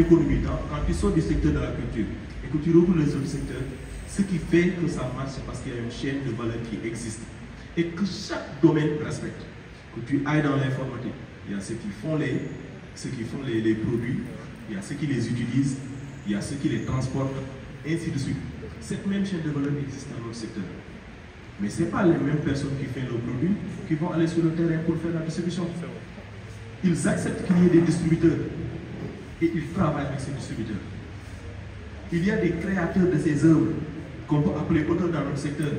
l'économie, quand tu sors du secteur de la culture et que tu rouvres les autres secteurs, ce qui fait que ça marche, c'est parce qu'il y a une chaîne de valeur qui existe. Et que chaque domaine respecte. Que tu ailles dans l'informatique, il y a ceux qui font les produits, il y a ceux qui les utilisent, il y a ceux qui les transportent, et ainsi de suite. Cette même chaîne de valeur existe dans notre secteur. Mais ce n'est pas les mêmes personnes qui font nos produits qui vont aller sur le terrain pour faire la distribution. Ils acceptent qu'il y ait des distributeurs et ils travaillent avec ces distributeurs. Il y a des créateurs de ces œuvres qu'on peut appeler auteurs dans notre secteur.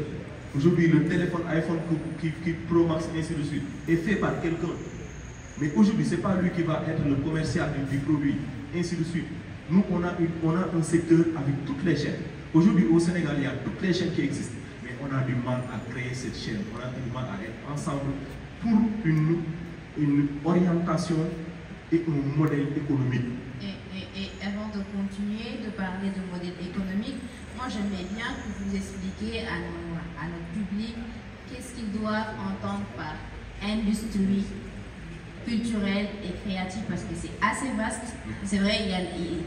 Aujourd'hui, le téléphone iPhone qui Pro Max, ainsi de suite, est fait par quelqu'un. Mais aujourd'hui, ce n'est pas lui qui va être le commercial du produit, ainsi de suite. Nous, on a un secteur avec toutes les chaînes. Aujourd'hui, au Sénégal, il y a toutes les chaînes qui existent. Mais on a du mal à créer cette chaîne. On a du mal à être ensemble pour une orientation et un modèle économique. Et avant de continuer de parler de modèle économique, moi j'aimerais bien que vous expliquiez à notre public qu'est-ce qu'ils doivent entendre par industrie culturelle et créative, parce que c'est assez vaste. C'est vrai,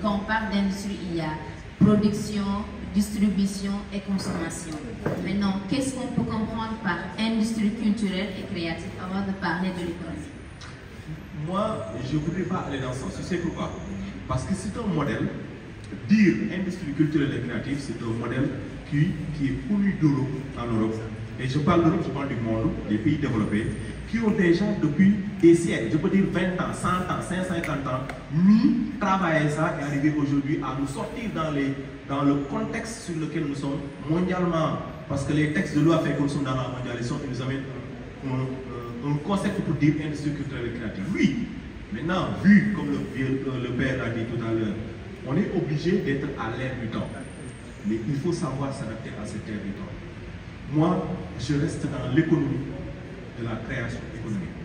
quand on parle d'industrie, il y a production, distribution et consommation. Maintenant, qu'est-ce qu'on peut comprendre par industrie culturelle et créative avant de parler de l'économie? Moi, je ne voudrais pas aller dans ce sens. Tu sais pourquoi? Parce que c'est un modèle, dire industrie culturelle et créative, c'est un modèle qui est connu d'Europe, en Europe. Et je parle d'Europe, je parle du monde, des pays développés, qui ont déjà depuis des siècles, je peux dire 20 ans, 100 ans, 150 ans, mis, travaillé ça et arrivé aujourd'hui à nous sortir dans le contexte sur lequel nous sommes mondialement. Parce que les textes de loi fait que nous sommes dans la mondialisation, ils nous amènent un concept pour dire industrie culturelle et créative. Oui, maintenant, vu comme le père l'a dit tout à l'heure, on est obligé d'être à l'ère du temps. Mais il faut savoir s'adapter à cette ère du temps. Moi, je reste dans l'économie de la création économique.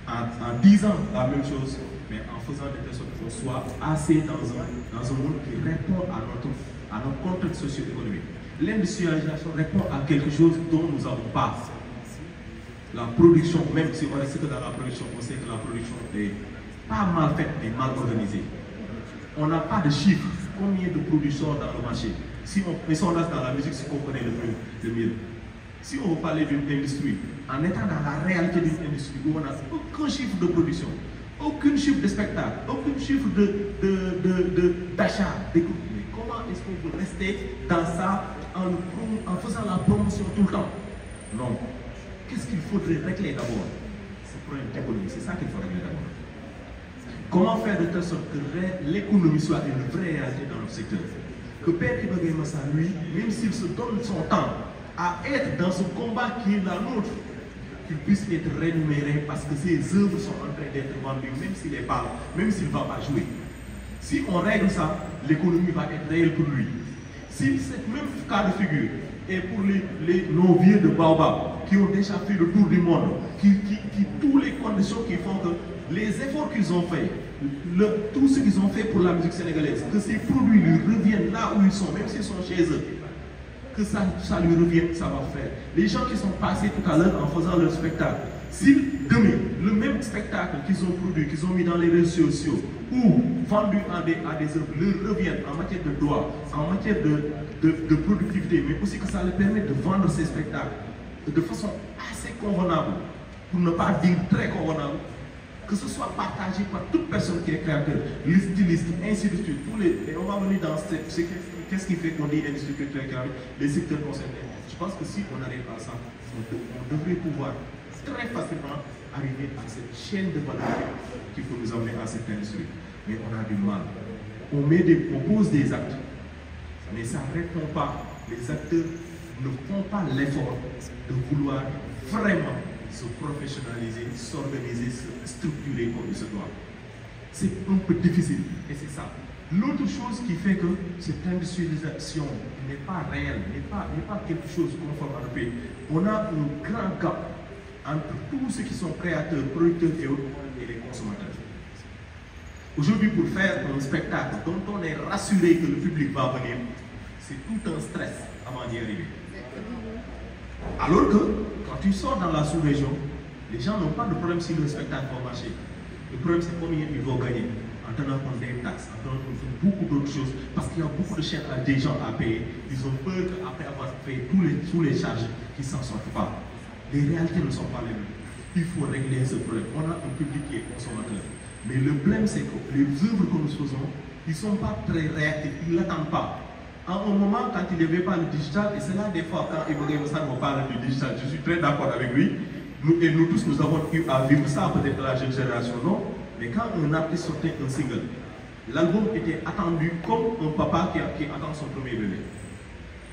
En disant la même chose, mais en faisant de telle sorte qu'on soit assez dans un monde qui répond à notre contexte socio-économique. L'industrialisation répond à quelque chose dont nous n'avons pas. La production, même si on reste que dans la production, on sait que la production n'est pas mal faite, mais mal organisée. On n'a pas de chiffres. Combien de produits sortent dans le marché? Si on reste dans la musique, c'est qu'on connaît le mieux. Si on veut parler d'une industrie, en étant dans la réalité d'une industrie où on n'a aucun chiffre de production, aucun chiffre de spectacle, aucun chiffre d'achat, mais comment est-ce qu'on peut rester dans ça en faisant la promotion tout le temps? Non. Qu'est-ce qu'il faudrait régler d'abord? C'est pour une économie, c'est ça qu'il faut régler d'abord. Comment faire de telle sorte que l'économie soit une vraie réalité dans notre secteur? Que Père Ibrahim Massa, lui, même s'il se donne son temps à être dans ce combat qui est la nôtre, qu'il puisse être rémunéré parce que ses œuvres sont en train d'être vendues, même s'il est pas, même s'il ne va pas jouer. Si on règle ça, l'économie va être réelle pour lui. Si cette même cas de figure est pour nos vieux de Baobab qui ont déjà fait le tour du monde, toutes les conditions qui font que les efforts qu'ils ont faits, tout ce qu'ils ont fait pour la musique sénégalaise, que ces produits lui reviennent là où ils sont, même s'ils sont chez eux, que ça lui revienne, ça va faire. Les gens qui sont passés tout à l'heure en faisant leur spectacle, si demain, le même spectacle qu'ils ont produit, qu'ils ont mis dans les réseaux sociaux, ou vendu à des œuvres, leur reviennent en matière de droit, en matière de productivité, mais aussi que ça leur permet de vendre ces spectacles de façon assez convenable, pour ne pas dire très convenable, que ce soit partagé par toute personne qui est créateur, les stylistes, ainsi de suite. Et on va venir dans qu'est-ce qui fait qu'on dit industrie culturelle, les secteurs concernés. Je pense que si on arrive à ça, on devrait pouvoir très facilement arriver à cette chaîne de valeur qui peut nous amener à cette industrie. Mais on a du mal. On pose des actes, mais ça ne répond pas. Les acteurs ne font pas l'effort de vouloir vraiment se professionnaliser, s'organiser, se structurer comme il se doit. C'est un peu difficile, et c'est ça. L'autre chose qui fait que cette industrialisation n'est pas réelle, n'est pas quelque chose conforme à notre pays, on a un grand gap entre tous ceux qui sont créateurs, producteurs et autres, et les consommateurs. Aujourd'hui, pour faire un spectacle dont on est rassuré que le public va venir, c'est tout un stress avant d'y arriver. Alors que, quand tu sors dans la sous-région, les gens n'ont pas de problème si le spectacle va marcher. Le problème, c'est combien ils vont gagner en tenant compte des taxes, en tenant compte de beaucoup d'autres choses, parce qu'il y a beaucoup de chaînes à des gens à payer. Ils ont peur qu'après avoir payé tous les charges, qu'ils ne s'en sortent pas. Les réalités ne sont pas les mêmes. Il faut régler ce problème. On a un public qui est consommateur. Mais le problème, c'est que les œuvres que nous faisons, ils ne sont pas très réactifs, ils ne l'attendent pas. À un moment, quand il n'y avait pas le digital, et c'est là des fois, quand Ibrahim Moussa nous parle du digital, je suis très d'accord avec lui, nous tous, nous avons eu à vivre ça, peut-être la jeune génération, non. Mais quand un artiste sortait un single, l'album était attendu comme un papa qui attend son premier bébé.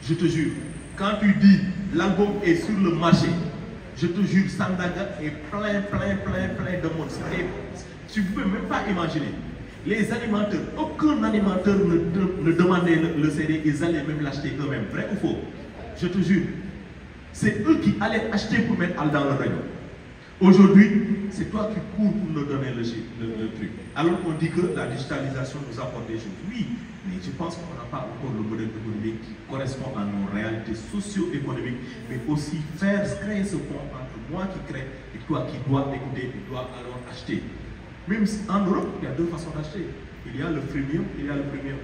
Je te jure, quand tu dis l'album est sur le marché, je te jure, Sandaga est plein de monde. Tu ne peux même pas imaginer. Les animateurs, aucun animateur ne demandait le CD, ils allaient même l'acheter eux-mêmes. Vrai ou faux? Je te jure. C'est eux qui allaient acheter pour mettre dans le rayon. Aujourd'hui, c'est toi qui cours pour nous donner le truc. Alors qu'on dit que la digitalisation nous apporte des choses. Oui, mais je pense qu'on n'a pas encore le modèle économique qui correspond à nos réalités socio-économiques, mais aussi créer ce pont entre moi qui crée et toi qui dois écouter et dois alors acheter. Même en Europe, il y a deux façons d'acheter. Il y a le freemium, il y a le premium.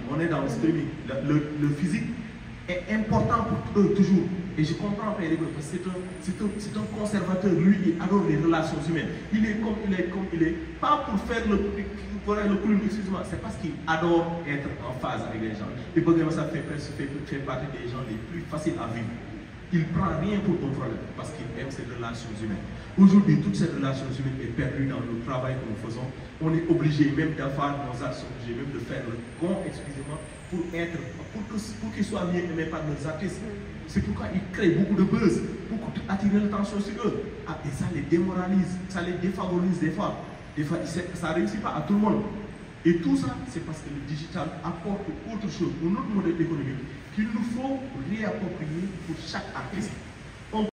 On est dans le streaming. Le physique est important pour eux toujours. Et je comprends Père Rigo, parce que c'est un conservateur. Lui, il adore les relations humaines. Il est comme il est. Pas pour faire le clown, excuse-moi, c'est parce qu'il adore être en phase avec les gens. Et Bogema, ça fait partie des gens les plus faciles à vivre. Il ne prend rien pour ton problème parce qu'il aime ces relations humaines. Aujourd'hui, toutes ces relations humaines sont perdues dans le travail que nous faisons. On est obligé même d'avoir nos actions, obligé même de faire le con, excusez-moi, pour qu'ils soient mieux aimés par nos artistes. C'est pourquoi ils créent beaucoup de buzz, attirer l'attention sur eux. Ah, et ça les démoralise, ça les défavorise des fois. Des fois, ça ne réussit pas à tout le monde. Et tout ça, c'est parce que le digital apporte autre chose, un autre modèle économique qu'il nous faut réapproprier pour chaque artiste.